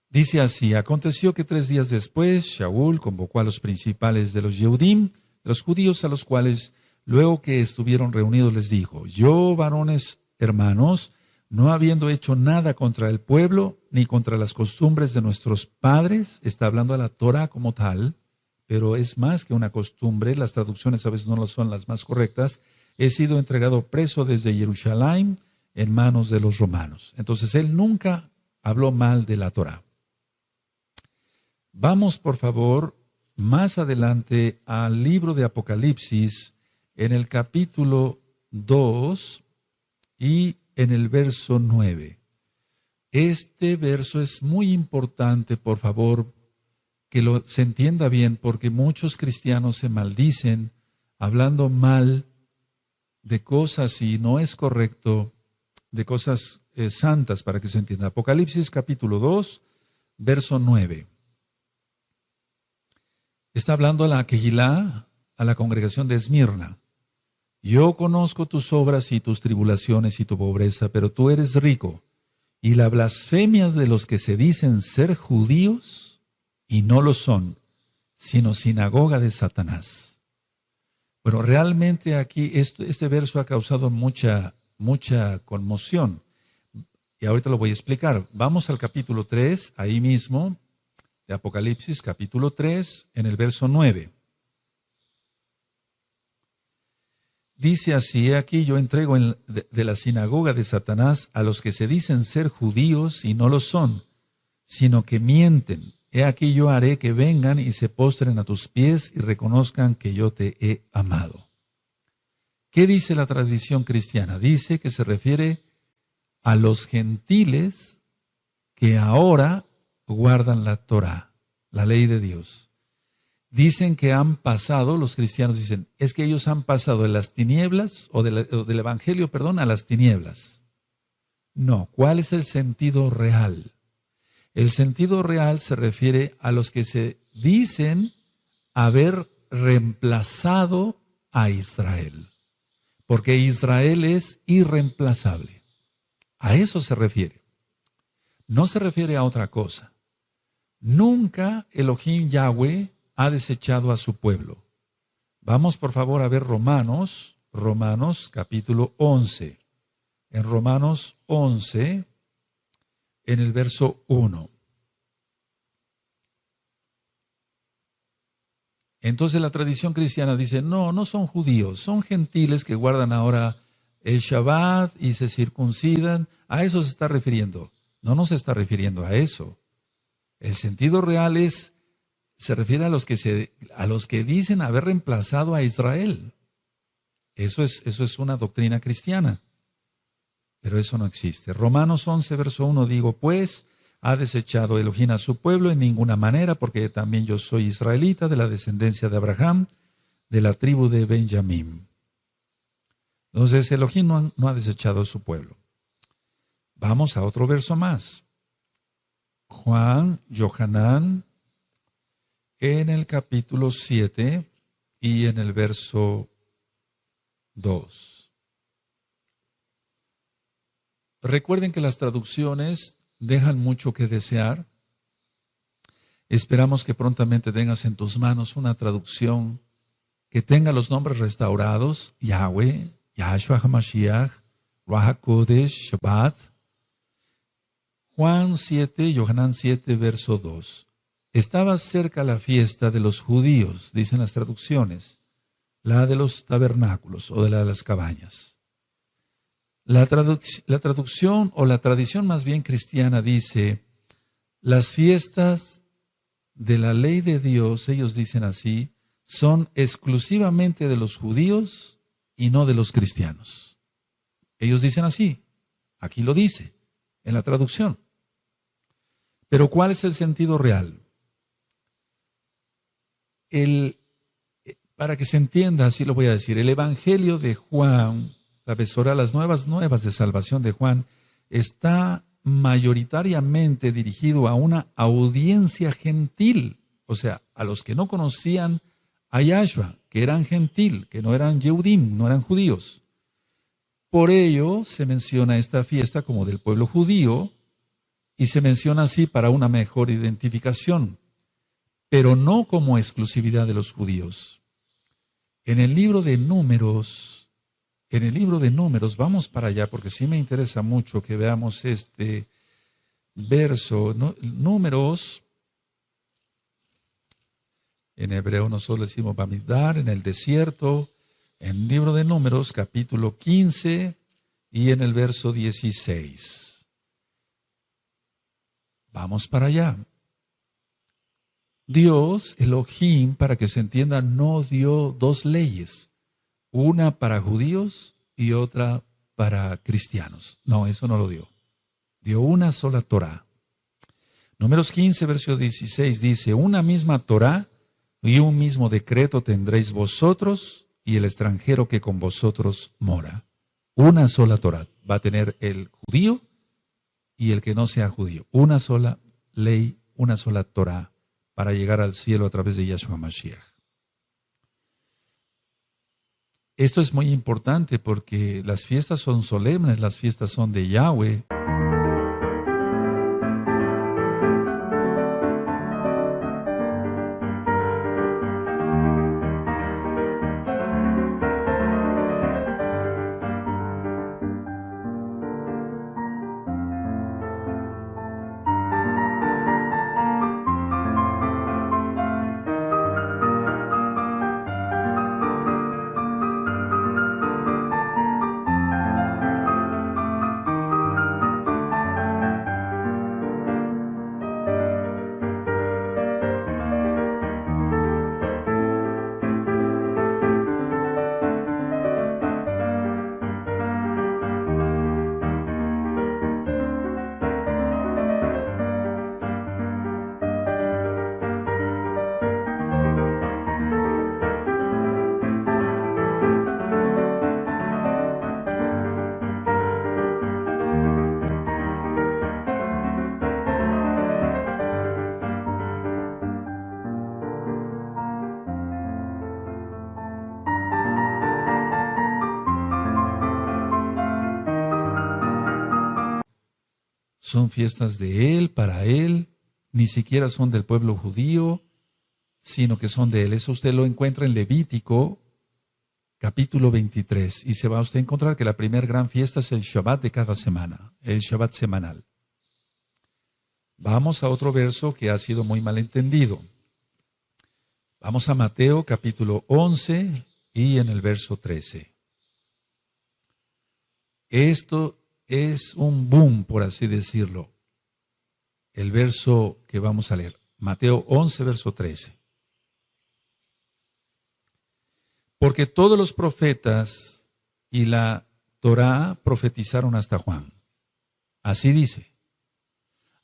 Dice así, aconteció que 3 días después, Shaul convocó a los principales de los Yehudim, los judíos, a los cuales, luego que estuvieron reunidos, les dijo, yo, varones hermanos, no habiendo hecho nada contra el pueblo, ni contra las costumbres de nuestros padres, está hablando a la Torah como tal, pero es más que una costumbre, las traducciones a veces no lo son las más correctas, he sido entregado preso desde Jerusalén en manos de los romanos. Entonces él nunca habló mal de la Torah. Vamos, por favor, más adelante al libro de Apocalipsis, en el capítulo 2 y en el verso 9. Este verso es muy importante, por favor, que se entienda bien, porque muchos cristianos se maldicen hablando mal de cosas, y no es correcto, de cosas santas, para que se entienda. Apocalipsis capítulo 2, verso 9. Está hablando a la Kehilá, a la congregación de Esmirna. Yo conozco tus obras y tus tribulaciones y tu pobreza, pero tú eres rico. Y la blasfemia de los que se dicen ser judíos y no lo son, sino sinagoga de Satanás. Bueno, realmente aquí este verso ha causado mucha conmoción. Y ahorita lo voy a explicar. Vamos al capítulo 3, ahí mismo, de Apocalipsis, capítulo 3, en el verso 9. Dice así, aquí yo entrego de la sinagoga de Satanás a los que se dicen ser judíos y no lo son, sino que mienten. He aquí yo haré que vengan y se postren a tus pies y reconozcan que yo te he amado. ¿Qué dice la tradición cristiana? Dice que se refiere a los gentiles que ahora guardan la Torá, la ley de Dios. Dicen que han pasado, los cristianos dicen, es que ellos han pasado de las tinieblas, o del evangelio, perdón, a las tinieblas. No, ¿cuál es el sentido real? El sentido real se refiere a los que se dicen haber reemplazado a Israel, porque Israel es irreemplazable. A eso se refiere. No se refiere a otra cosa. Nunca Elohim Yahweh ha desechado a su pueblo. Vamos por favor a ver Romanos capítulo 11. En Romanos 11, en el verso 1. Entonces la tradición cristiana dice, no, no son judíos, son gentiles que guardan ahora el Shabbat y se circuncidan. A eso se está refiriendo. No se está refiriendo a eso. El sentido real se refiere a los que dicen haber reemplazado a Israel. Eso es una doctrina cristiana. Pero eso no existe. Romanos 11, verso 1, digo, pues, ha desechado Elohim a su pueblo en ninguna manera, porque también yo soy israelita, de la descendencia de Abraham, de la tribu de Benjamín. Entonces, Elohim no ha desechado a su pueblo. Vamos a otro verso más. Juan, Yohanan, en el capítulo 7 y en el verso 2. Recuerden que las traducciones dejan mucho que desear. Esperamos que prontamente tengas en tus manos una traducción que tenga los nombres restaurados: Yahweh, Yahshua HaMashiach, Ruach HaKodesh, Shabbat. Juan 7, Yohanan 7, verso 2. Estaba cerca la fiesta de los judíos, dicen las traducciones, la de los tabernáculos o de la de las cabañas. La traducción o la tradición más bien cristiana dice, las fiestas de la ley de Dios, ellos dicen así, son exclusivamente de los judíos y no de los cristianos. Ellos dicen así, aquí lo dice, en la traducción. Pero ¿cuál es el sentido real? Para que se entienda, así lo voy a decir, el Evangelio de Juan, la Besorá, las nuevas de salvación de Juan, está mayoritariamente dirigido a una audiencia gentil, o sea, a los que no conocían a Yahshua, que eran gentil, que no eran Yehudim, no eran judíos. Por ello se menciona esta fiesta como del pueblo judío y se menciona así para una mejor identificación, pero no como exclusividad de los judíos. En el libro de Números, vamos para allá porque sí me interesa mucho que veamos este verso. Números, en hebreo nosotros le decimos Bamidbar, en el desierto, en el libro de Números, capítulo 15 y en el verso 16. Vamos para allá. Dios, Elohim, para que se entienda, no dio dos leyes, una para judíos y otra para cristianos. No, eso no lo dio. Dio una sola Torá. Números 15, verso 16 dice, una misma Torá y un mismo decreto tendréis vosotros y el extranjero que con vosotros mora. Una sola Torá va a tener el judío y el que no sea judío. Una sola ley, una sola Torá para llegar al cielo a través de Yahshua Mashiach. Esto es muy importante porque las fiestas son solemnes, las fiestas son de Yahweh. Son fiestas de Él, para Él, ni siquiera son del pueblo judío, sino que son de Él. Eso usted lo encuentra en Levítico, capítulo 23, y se va a usted a encontrar que la primera gran fiesta es el Shabbat de cada semana, el Shabbat semanal. Vamos a otro verso que ha sido muy mal entendido. Vamos a Mateo capítulo 11 y en el verso 13. Esto es un boom, por así decirlo. El verso que vamos a leer. Mateo 11, verso 13. Porque todos los profetas y la Torá profetizaron hasta Juan. Así dice.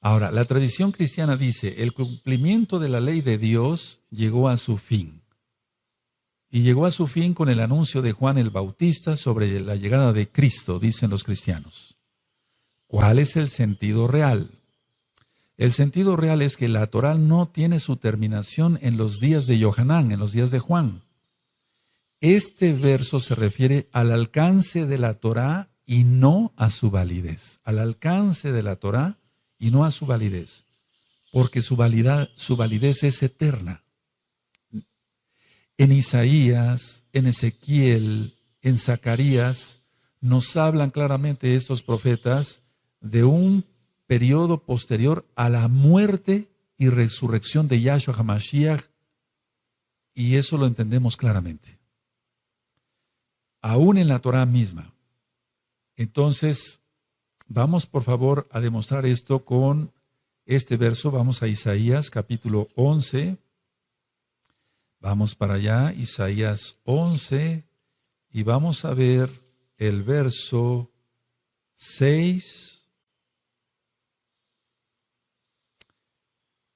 Ahora, la tradición cristiana dice, el cumplimiento de la ley de Dios llegó a su fin. Y llegó a su fin con el anuncio de Juan el Bautista sobre la llegada de Cristo, dicen los cristianos. ¿Cuál es el sentido real? El sentido real es que la Torá no tiene su terminación en los días de Yohanan, en los días de Juan. Este verso se refiere al alcance de la Torá y no a su validez. Al alcance de la Torá y no a su validez, porque su validez es eterna. En Isaías, en Ezequiel, en Zacarías, nos hablan claramente estos profetas de un periodo posterior a la muerte y resurrección de Yahshua HaMashiach, y eso lo entendemos claramente. Aún en la Torá misma. Entonces, vamos por favor a demostrar esto con este verso. Vamos a Isaías capítulo 11. Vamos para allá, Isaías 11, y vamos a ver el verso 6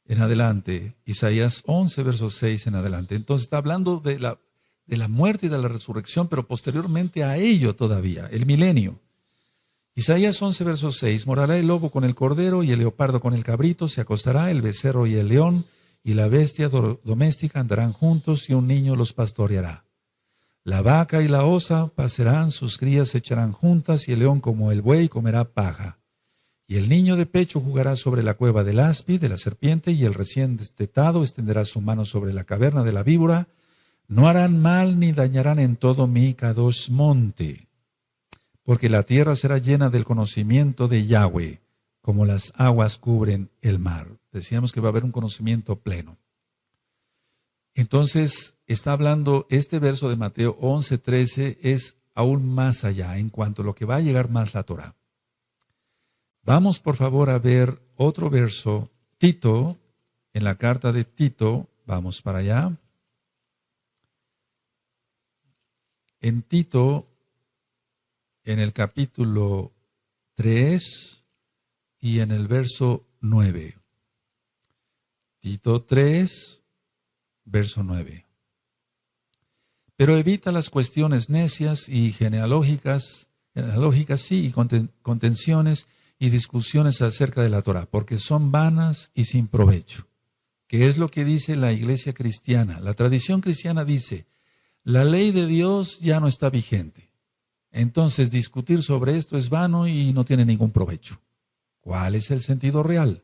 en adelante. Isaías 11, verso 6 en adelante. Entonces está hablando de la muerte y de la resurrección, pero posteriormente a ello todavía, el milenio. Isaías 11, verso 6, morará el lobo con el cordero y el leopardo con el cabrito, se acostará el becerro y el león, y la bestia doméstica andarán juntos y un niño los pastoreará. La vaca y la osa pasarán, sus crías se echarán juntas y el león como el buey comerá paja. Y el niño de pecho jugará sobre la cueva del áspid, de la serpiente, y el recién destetado extenderá su mano sobre la caverna de la víbora. No harán mal ni dañarán en todo mi Kadosh monte, porque la tierra será llena del conocimiento de Yahweh, como las aguas cubren el mar. Decíamos que va a haber un conocimiento pleno. Entonces, está hablando, este verso de Mateo 11, 13 es aún más allá en cuanto a lo que va a llegar más la Torá. Vamos por favor a ver otro verso, Tito, en la carta de Tito, vamos para allá. En Tito, en el capítulo 3 y en el verso 9. Tito 3, verso 9. Pero evita las cuestiones necias y genealógicas sí, y contenciones y discusiones acerca de la Torá, porque son vanas y sin provecho. ¿Qué es lo que dice la iglesia cristiana? La tradición cristiana dice, la ley de Dios ya no está vigente. Entonces discutir sobre esto es vano y no tiene ningún provecho. ¿Cuál es el sentido real?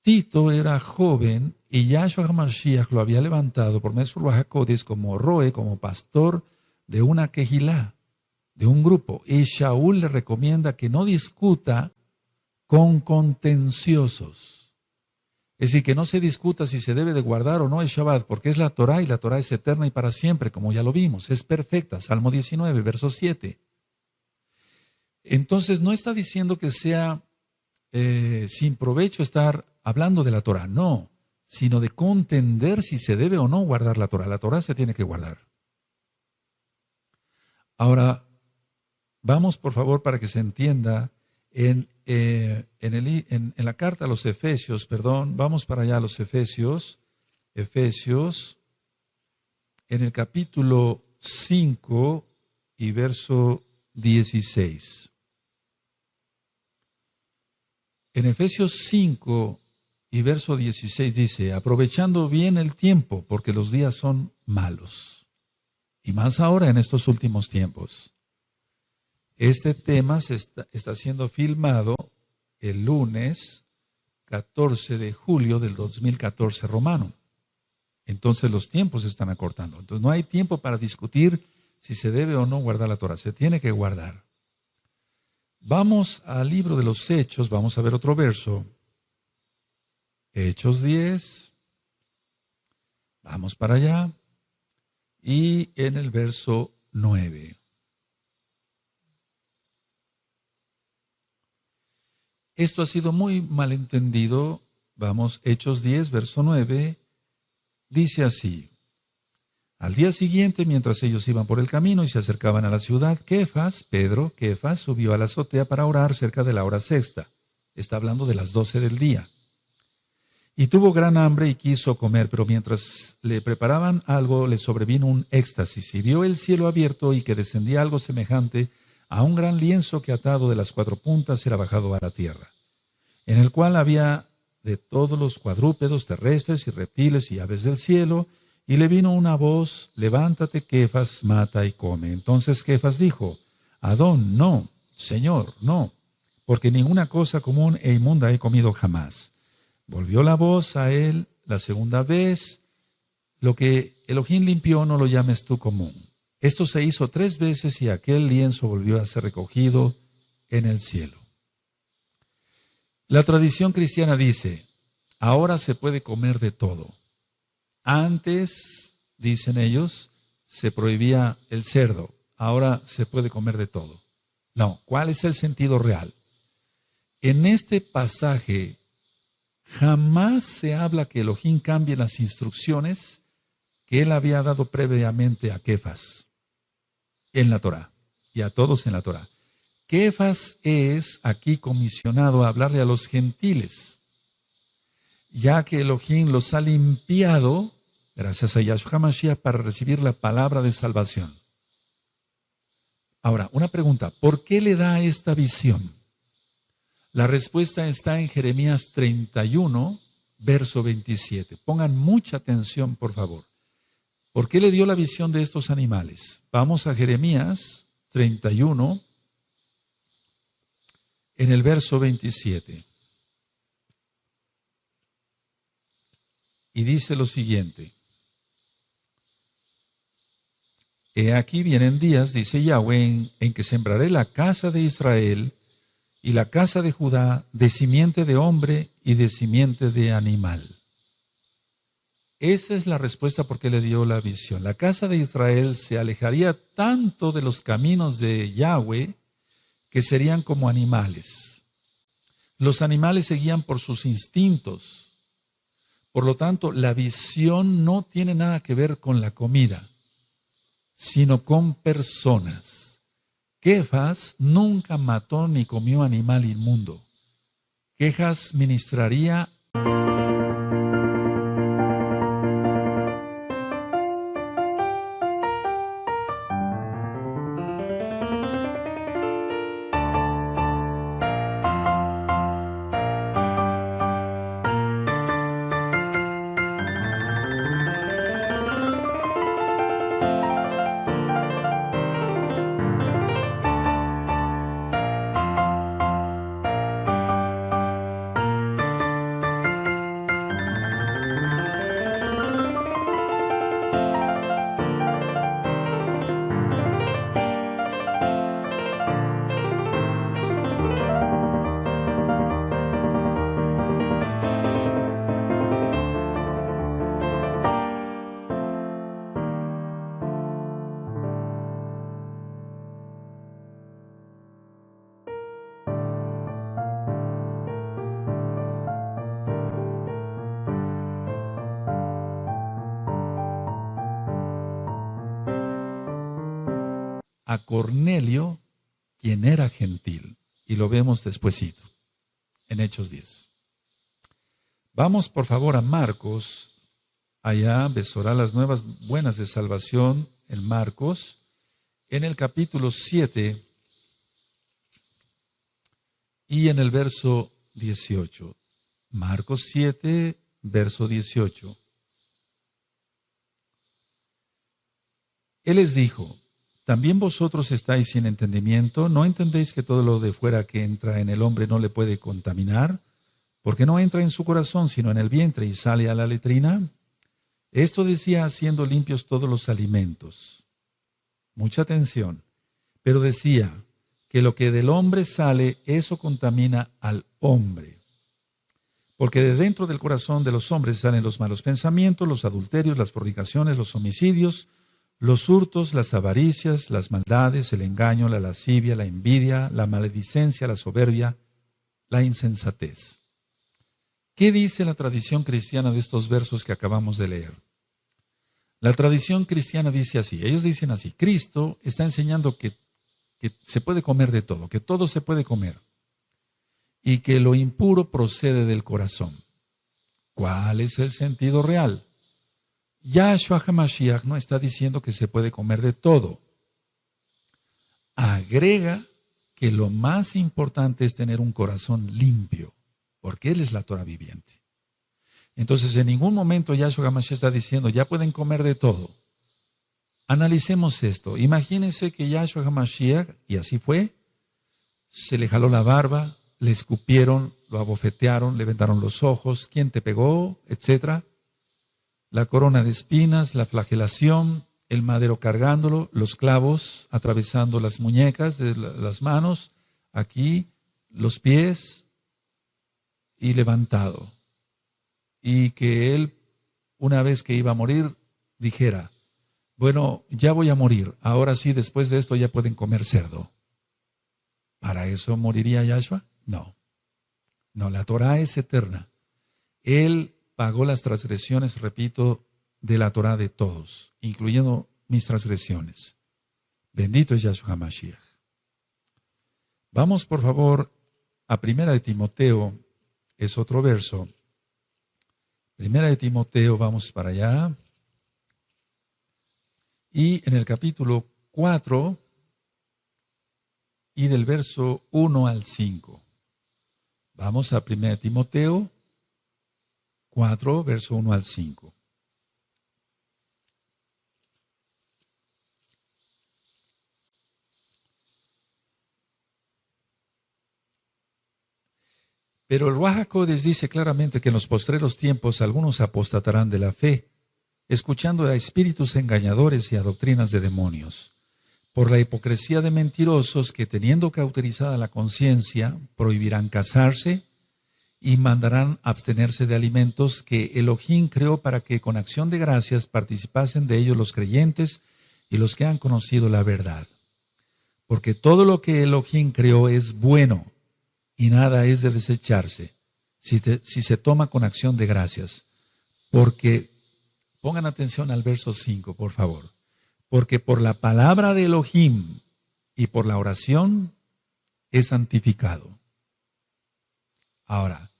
Tito era joven y Yahshua HaMashiach lo había levantado por medio de Ruach HaKodesh como roe, como pastor de una quejilá, de un grupo. Y Shaul le recomienda que no discuta con contenciosos. Es decir, que no se discuta si se debe de guardar o no el Shabbat, porque es la Torá y la Torá es eterna y para siempre, como ya lo vimos, es perfecta. Salmo 19, verso 7. Entonces no está diciendo que sea sin provecho estar hablando de la Torá, no, sino de contender si se debe o no guardar la Torá. La Torá se tiene que guardar. Ahora, vamos por favor para que se entienda en la carta a los Efesios, vamos para allá a los Efesios, en el capítulo 5 y verso 16. En Efesios 5 y verso 16 dice, aprovechando bien el tiempo, porque los días son malos, y más ahora en estos últimos tiempos. Este tema está siendo filmado el lunes 14 de julio del 2014 romano. Entonces los tiempos se están acortando. Entonces no hay tiempo para discutir si se debe o no guardar la Torah. Se tiene que guardar. Vamos al libro de los Hechos, vamos a ver otro verso. Hechos 10. Vamos para allá. Y en el verso 9. Esto ha sido muy malentendido. Vamos, Hechos 10, verso 9. Dice así: al día siguiente, mientras ellos iban por el camino y se acercaban a la ciudad, Pedro, subió a la azotea para orar cerca de la hora sexta. Está hablando de las 12 del día. Y tuvo gran hambre y quiso comer, pero mientras le preparaban algo, le sobrevino un éxtasis, y vio el cielo abierto y que descendía algo semejante a un gran lienzo que atado de las 4 puntas era bajado a la tierra, en el cual había de todos los cuadrúpedos terrestres y reptiles y aves del cielo. Y le vino una voz: levántate, Kefas, mata y come. Entonces Kefas dijo: Adón, no, Señor, no, porque ninguna cosa común e inmunda he comido jamás. Volvió la voz a él la segunda vez: lo que Elohim limpió no lo llames tú común. Esto se hizo 3 veces y aquel lienzo volvió a ser recogido en el cielo. La tradición cristiana dice: ahora se puede comer de todo. Antes, dicen ellos, se prohibía el cerdo. Ahora se puede comer de todo. No, ¿cuál es el sentido real? En este pasaje jamás se habla que Elohim cambie las instrucciones que él había dado previamente a Kefas en la Torá y a todos en la Torá. Kefas es aquí comisionado a hablarle a los gentiles, ya que Elohim los ha limpiado, gracias a Yahshua HaMashiach, para recibir la palabra de salvación. Ahora, una pregunta: ¿por qué le da esta visión? La respuesta está en Jeremías 31, verso 27. Pongan mucha atención, por favor. ¿Por qué le dio la visión de estos animales? Vamos a Jeremías 31, en el verso 27. Y dice lo siguiente: he aquí vienen días, dice Yahweh, en que sembraré la casa de Israel y la casa de Judá de simiente de hombre y de simiente de animal. Esa es la respuesta por qué le dio la visión. La casa de Israel se alejaría tanto de los caminos de Yahweh que serían como animales. Los animales se guían por sus instintos. Por lo tanto, la visión no tiene nada que ver con la comida, sino con personas. Kefas nunca mató ni comió animal inmundo. Kefas ministraría a Cornelio, quien era gentil. Y lo vemos despuesito, en Hechos 10. Vamos por favor a Marcos. Allá besará las nuevas buenas de salvación en Marcos, en el capítulo 7 y en el verso 18. Marcos 7, verso 18. Él les dijo: ¿también vosotros estáis sin entendimiento? ¿No entendéis que todo lo de fuera que entra en el hombre no le puede contaminar? Porque no entra en su corazón, sino en el vientre y sale a la letrina. Esto decía haciendo limpios todos los alimentos. Mucha atención. Pero decía que lo que del hombre sale, eso contamina al hombre. Porque de dentro del corazón de los hombres salen los malos pensamientos, los adulterios, las fornicaciones, los homicidios, los hurtos, las avaricias, las maldades, el engaño, la lascivia, la envidia, la maledicencia, la soberbia, la insensatez. ¿Qué dice la tradición cristiana de estos versos que acabamos de leer? La tradición cristiana dice así, ellos dicen así, Cristo está enseñando que se puede comer de todo, que todo se puede comer y que lo impuro procede del corazón. ¿Cuál es el sentido real? Yahshua HaMashiach no está diciendo que se puede comer de todo. Agrega que lo más importante es tener un corazón limpio, porque Él es la Torah viviente. Entonces, en ningún momento Yahshua HaMashiach está diciendo, ya pueden comer de todo. Analicemos esto. Imagínense que Yahshua HaMashiach, y así fue, se le jaló la barba, le escupieron, lo abofetearon, le vendaron los ojos, quién te pegó, etcétera. La corona de espinas, la flagelación, el madero cargándolo, los clavos atravesando las muñecas de las manos, aquí, los pies y levantado. Y que él, una vez que iba a morir, dijera, bueno, ya voy a morir, ahora sí, después de esto ya pueden comer cerdo. ¿Para eso moriría Yahshua? No. No, la Torah es eterna. Él pagó las transgresiones, repito, de la Torah de todos, incluyendo mis transgresiones. Bendito es Yahshua HaMashiach. Vamos, por favor, a Primera de Timoteo, es otro verso. Primera de Timoteo, vamos para allá. Y en el capítulo 4 y del verso 1 al 5. Vamos a 1 Timoteo 4, verso 1 al 5. Pero el Ruach HaKodesh dice claramente que en los postreros tiempos algunos apostatarán de la fe, escuchando a espíritus engañadores y a doctrinas de demonios, por la hipocresía de mentirosos que, teniendo cauterizada la conciencia, prohibirán casarse y mandarán abstenerse de alimentos que Elohim creó para que con acción de gracias participasen de ellos los creyentes y los que han conocido la verdad. Porque todo lo que Elohim creó es bueno y nada es de desecharse si se toma con acción de gracias. Porque, pongan atención al verso 5, por favor. Porque por la palabra de Elohim y por la oración es santificado. Ahora,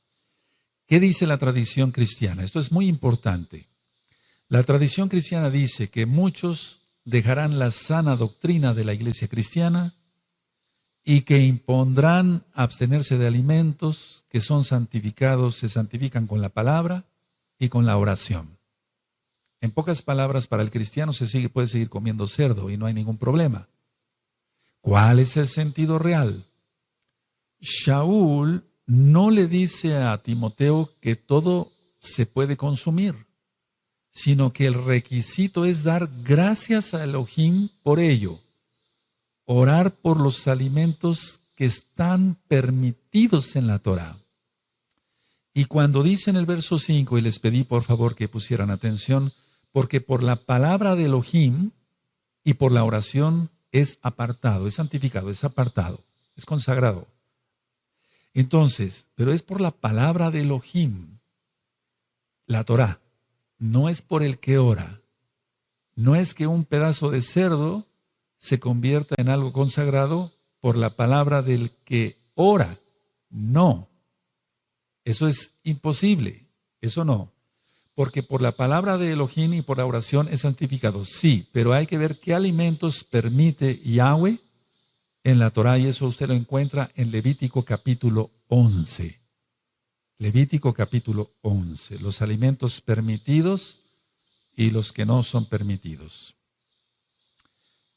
¿qué dice la tradición cristiana? Esto es muy importante. La tradición cristiana dice que muchos dejarán la sana doctrina de la iglesia cristiana y que impondrán abstenerse de alimentos que son santificados, se santifican con la palabra y con la oración. En pocas palabras, para el cristiano puede seguir comiendo cerdo y no hay ningún problema. ¿Cuál es el sentido real? Shaul no le dice a Timoteo que todo se puede consumir, sino que el requisito es dar gracias a Elohim por ello. Orar por los alimentos que están permitidos en la Torah. Y cuando dice en el verso 5, y les pedí por favor que pusieran atención, porque por la palabra de Elohim y por la oración es apartado, es santificado, es apartado, es consagrado. Entonces, pero es por la palabra de Elohim, la Torah, no es por el que ora. No es que un pedazo de cerdo se convierta en algo consagrado por la palabra del que ora. No, eso es imposible, eso no. Porque por la palabra de Elohim y por la oración es santificado, sí, pero hay que ver qué alimentos permite Yahweh en la Torah, y eso usted lo encuentra en Levítico capítulo 11. Levítico capítulo 11, los alimentos permitidos y los que no son permitidos.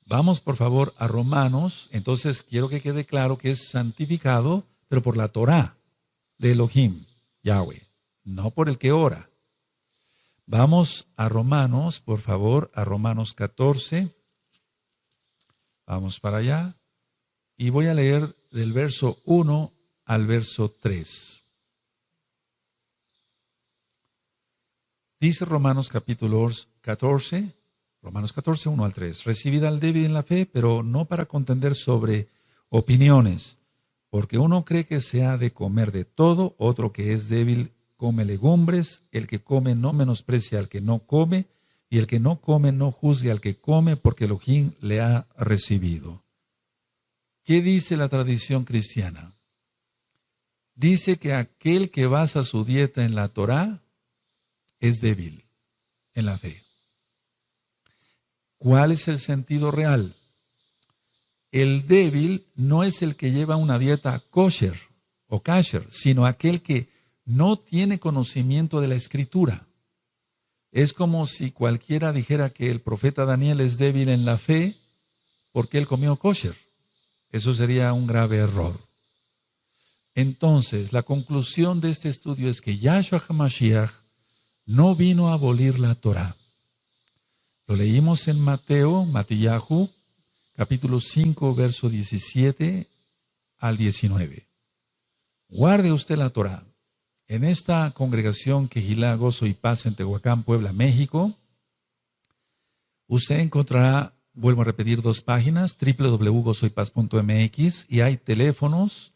Vamos por favor a Romanos. Entonces quiero que quede claro que es santificado, pero por la Torah de Elohim, Yahweh, no por el que ora. Vamos a Romanos, por favor, a Romanos 14. Vamos para allá. Y voy a leer del verso 1 al verso 3. Dice Romanos capítulo 14, Romanos 14, 1 al 3. Recibid al débil en la fe, pero no para contender sobre opiniones, porque uno cree que se ha de comer de todo, otro que es débil come legumbres, el que come no menosprecia al que no come, y el que no come no juzgue al que come, porque Elohim le ha recibido. ¿Qué dice la tradición cristiana? Dice que aquel que basa su dieta en la Torá es débil en la fe. ¿Cuál es el sentido real? El débil no es el que lleva una dieta kosher o kasher, sino aquel que no tiene conocimiento de la Escritura. Es como si cualquiera dijera que el profeta Daniel es débil en la fe porque él comió kosher. Eso sería un grave error. Entonces, la conclusión de este estudio es que Yahshua HaMashiach no vino a abolir la Torá. Lo leímos en Matillahu, capítulo 5, verso 17 al 19. Guarde usted la Torá. En esta congregación Quejilá, Gozo y Paz en Tehuacán, Puebla, México, usted encontrará, vuelvo a repetir, 2 páginas, www.gozoypaz.mx, y hay teléfonos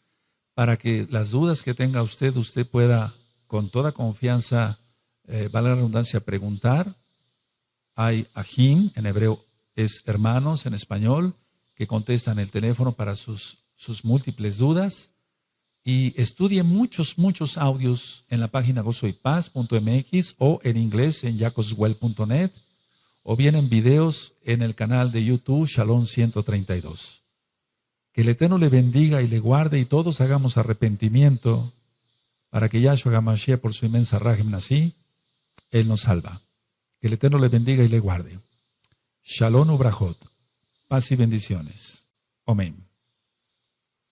para que las dudas que tenga usted pueda con toda confianza, valga la redundancia, preguntar. Hay ajim, en hebreo es hermanos, en español, que contestan el teléfono para sus múltiples dudas. Y estudie muchos audios en la página gozoypaz.mx o en inglés en jacobswell.net o bien en videos en el canal de YouTube Shalom 132. Que el Eterno le bendiga y le guarde y todos hagamos arrepentimiento para que Yahshua HaMashiach por su inmensa Rajem Nasi, Él nos salva. Que el Eterno le bendiga y le guarde. Shalom ubrajot. Paz y bendiciones. Amén.